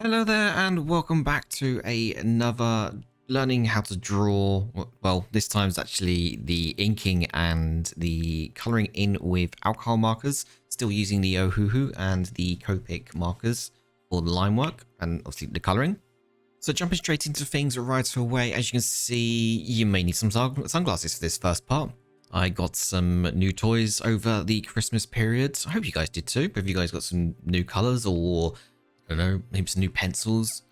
Hello there and welcome back to another learning how to draw. Well, this time's actually the inking and the coloring in with alcohol markers, still using the Ohuhu and the copic markers for the line work and obviously the coloring. So jumping straight into things right away, as you can see, you may need some sunglasses for this first part. I got some new toys over the Christmas period. I hope you guys did too. Have you guys got some new colors or I don't know, maybe some new pencils?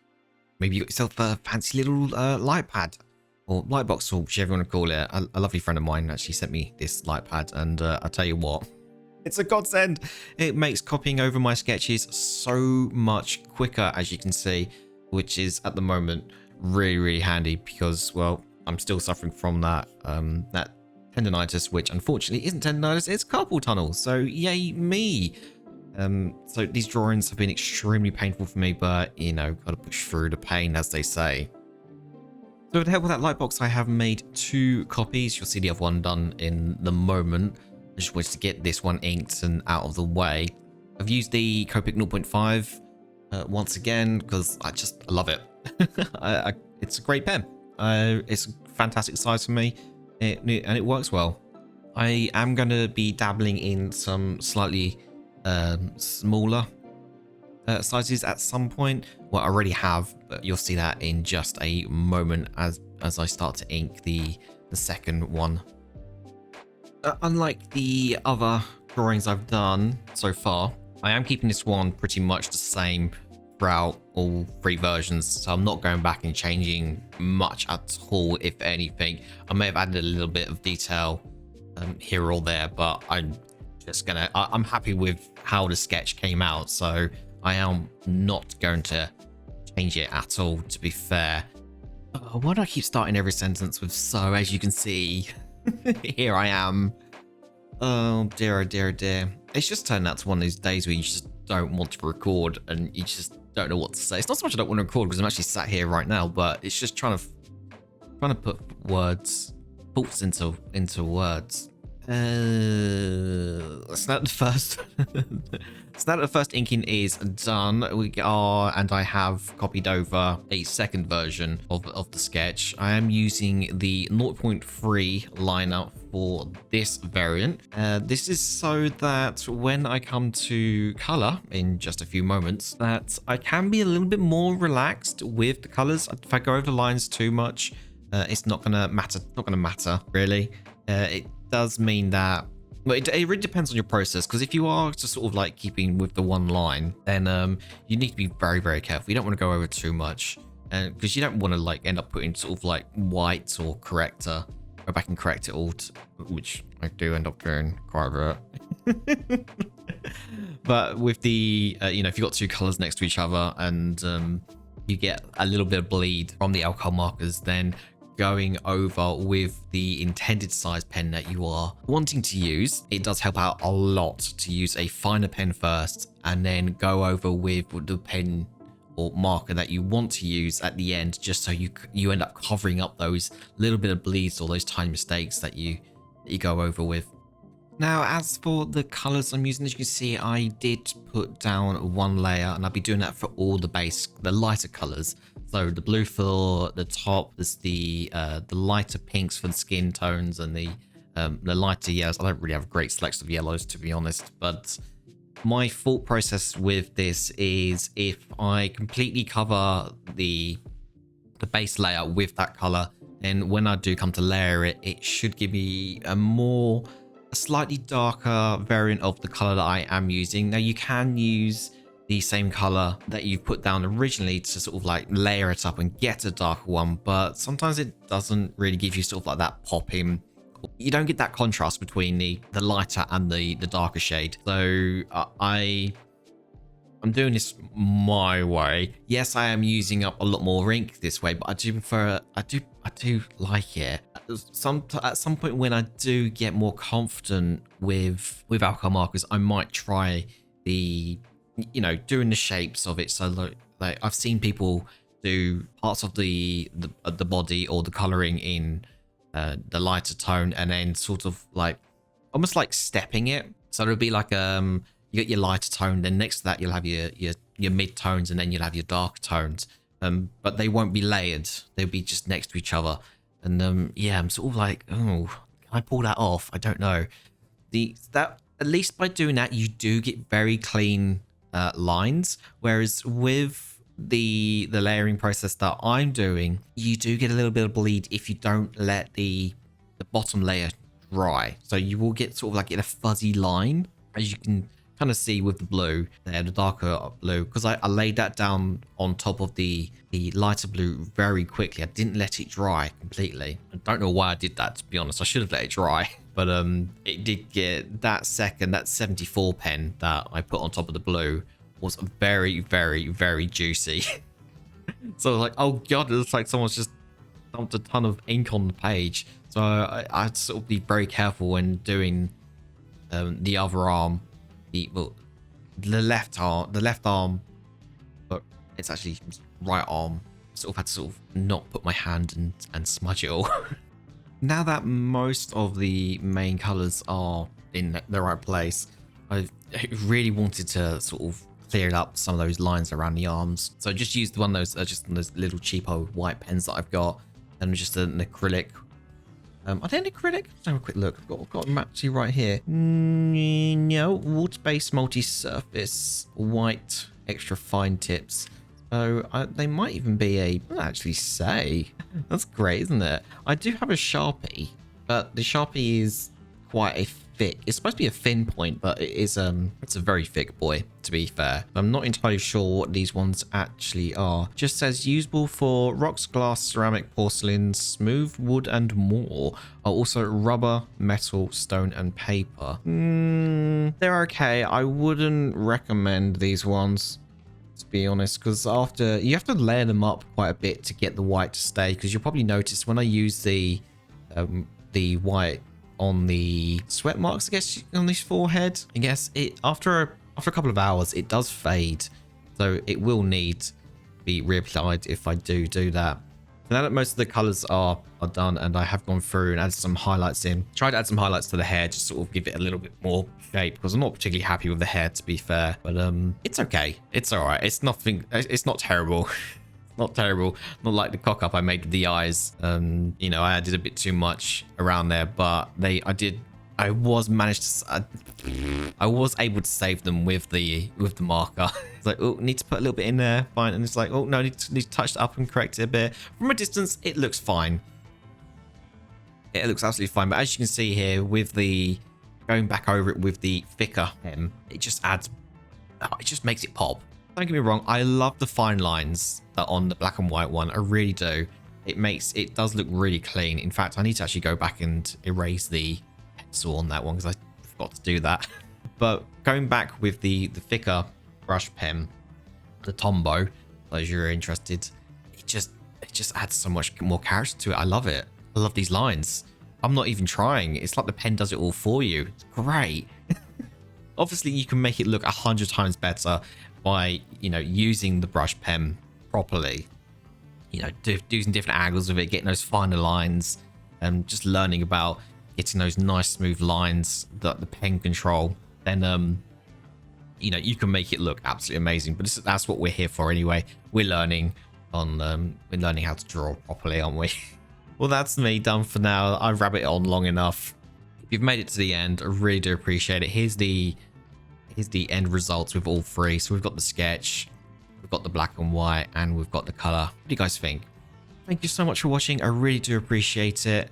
Maybe you got yourself a fancy little light pad or light box or whichever you want to call it. A lovely friend of mine actually sent me this light pad and I'll tell you what, it's a godsend. It makes copying over my sketches so much quicker, as you can see, which is at the moment really handy because, well, I'm still suffering from that that tendonitis, which unfortunately isn't tendonitis, it's carpal tunnel. So yay me. So these drawings have been extremely painful for me, but you know, gotta push through the pain, as they say. So to help with that light box, I have made 2 copies. You'll see the other one done in the moment. I just wanted to get this one inked and out of the way. I've used the Copic 0.5 once again because I love it. It's a great pen. It's a fantastic size for me, and it works well. I am going to be dabbling in some slightly smaller sizes at some point. Well, I already have, but you'll see that in just a moment as I start to ink the second one. Unlike the other drawings I've done so far, I am keeping this one pretty much the same throughout all 3 versions, so I'm not going back and changing much at all. If anything, I may have added a little bit of detail here or there, but I'm happy with how the sketch came out, so I am not going to change it at all, to be fair. Why do I keep starting every sentence with so? As you can see, here I am. Oh dear, oh dear, oh dear. It's just turned out to one of those days where you just don't want to record and you just don't know what to say. It's not so much I don't want to record because I'm actually sat here right now, but it's just trying to put thoughts into words. So that the first inking is done. And I have copied over a second version of the sketch. I am using the 0.3 liner for this variant. This is so that when I come to color in just a few moments, that I can be a little bit more relaxed with the colors. If I go over the lines too much, it's not gonna matter really. It does mean that, well, it really depends on your process, because if you are just sort of like keeping with the one line, then you need to be very careful. You don't want to go over too much, and because you don't want to like end up putting sort of like white or corrector, go back and correct it all, which I do end up doing quite a bit. But with the if you've got 2 colors next to each other and you get a little bit of bleed from the alcohol markers, then going over with the intended size pen that you are wanting to use, it does help out a lot to use a finer pen first and then go over with the pen or marker that you want to use at the end, just so you end up covering up those little bit of bleeds or those tiny mistakes that you go over with. Now, as for the colors I'm using, as you can see, I did put down 1 layer, and I'll be doing that for all the lighter colors. So the blue for the top, there's the lighter pinks for the skin tones, and the lighter yellows. I don't really have a great selection of yellows, to be honest, but my thought process with this is if I completely cover the base layer with that color, then when I do come to layer it, it should give me a slightly darker variant of the color that I am using. Now, you can use the same color that you've put down originally to sort of like layer it up and get a darker one, but sometimes it doesn't really give you sort of like that pop in. You don't get that contrast between the lighter and the darker shade. So I'm doing this my way. Yes, I am using up a lot more ink this way, but I do prefer I do like it. At some point when I do get more confident with alcohol markers, I might try doing the shapes of it. So like I've seen people do parts of the body or the coloring in the lighter tone, and then sort of like almost like stepping it. So it'll be like you get your lighter tone, then next to that you'll have your your mid tones, and then you'll have your dark tones. But they won't be layered. They'll be just next to each other. And yeah, I'm sort of like, oh, can I pull that off? I don't know. At least by doing that, you do get very clean lines. Whereas with the layering process that I'm doing, you do get a little bit of bleed if you don't let the bottom layer dry. So you will get sort of like in a fuzzy line, as you can kind of see with the blue there, the darker blue, because I laid that down on top of the lighter blue very quickly. I didn't let it dry completely. I don't know why I did that, to be honest. I should have let it dry. But it did get that 74 pen that I put on top of the blue was very, very, very juicy. So I was like, oh god, it looks like someone's just dumped a ton of ink on the page. So I'd sort of be very careful when doing the other arm, the left arm, but it's actually right arm. Sort of had to sort of not put my hand and smudge it all. Now that most of the main colors are in the right place, I really wanted to sort of clear up some of those lines around the arms. So I just used one of those, just those little cheapo white pens that I've got, and just an acrylic. Are they an acrylic? Let's have a quick look. I've got a map to you right here. No, water-based multi-surface white extra fine tips. So they might even be I'll actually say. That's great, isn't it? I do have a Sharpie, but the Sharpie is quite a thick. It's supposed to be a thin point, but it's a very thick boy, to be fair. I'm not entirely sure what these ones actually are. Just says usable for rocks, glass, ceramic, porcelain, smooth wood, and more. Also rubber, metal, stone, and paper. They're okay. I wouldn't recommend these ones, to be honest, because after you have to layer them up quite a bit to get the white to stay, because you'll probably notice when I use the white on the sweat marks, I guess, on this forehead, I guess it after a couple of hours it does fade, so it will need to be reapplied if I do that. Now that most of the colors are done, and I have gone through and added some highlights in, tried to add some highlights to the hair, just sort of give it a little bit more shape, because I'm not particularly happy with the hair, to be fair, but it's okay, it's all right, it's not terrible. Not terrible, not like the cock up I made with the eyes. You know, I added a bit too much around there, but I was able to save them with the marker. It's like, oh, need to put a little bit in there, fine, and it's like, oh no, need to touch it up and correct it a bit. From a distance, it looks fine. It looks absolutely fine, but as you can see here, with the going back over it with the thicker pen, it just makes it pop. Don't get me wrong, I love the fine lines that on the black and white one. I really do. It does look really clean. In fact, I need to actually go back and erase the pencil on that one, because I forgot to do that. But going back with the thicker brush pen, the Tombow, those you're interested, it just adds so much more character to it. I love it. I love these lines. I'm not even trying. It's like the pen does it all for you. It's great. Obviously, you can make it look 100 times better by, you know, using the brush pen properly, you know, using different angles of it, getting those finer lines, and just learning about getting those nice smooth lines that the pen control. Then you know, you can make it look absolutely amazing. But that's what we're here for anyway. We're learning how to draw properly, aren't we? Well, that's me done for now. I've rabbited on long enough. If you've made it to the end, I really do appreciate it. Here's the end results with all three. So we've got the sketch, we've got the black and white, and we've got the color. What do you guys think? Thank you so much for watching. I really do appreciate it,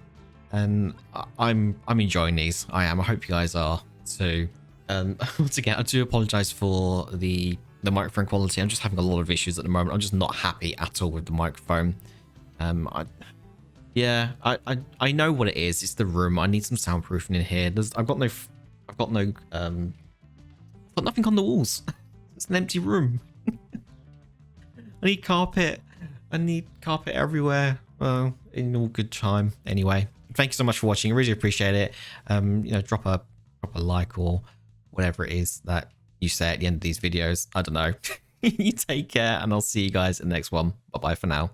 and I'm enjoying these. I am. I hope you guys are too. Once again, I do apologize for the microphone quality. I'm just having a lot of issues at the moment. I'm just not happy at all with the microphone. I know what it is. It's the room. I need some soundproofing in here. I've got nothing on the walls. It's an empty room. I need carpet. I need carpet everywhere. Well, in all good time. Anyway, thank you so much for watching. I really appreciate it. You know, drop a like or whatever it is that you say at the end of these videos. I don't know. You take care, and I'll see you guys in the next one. Bye bye for now.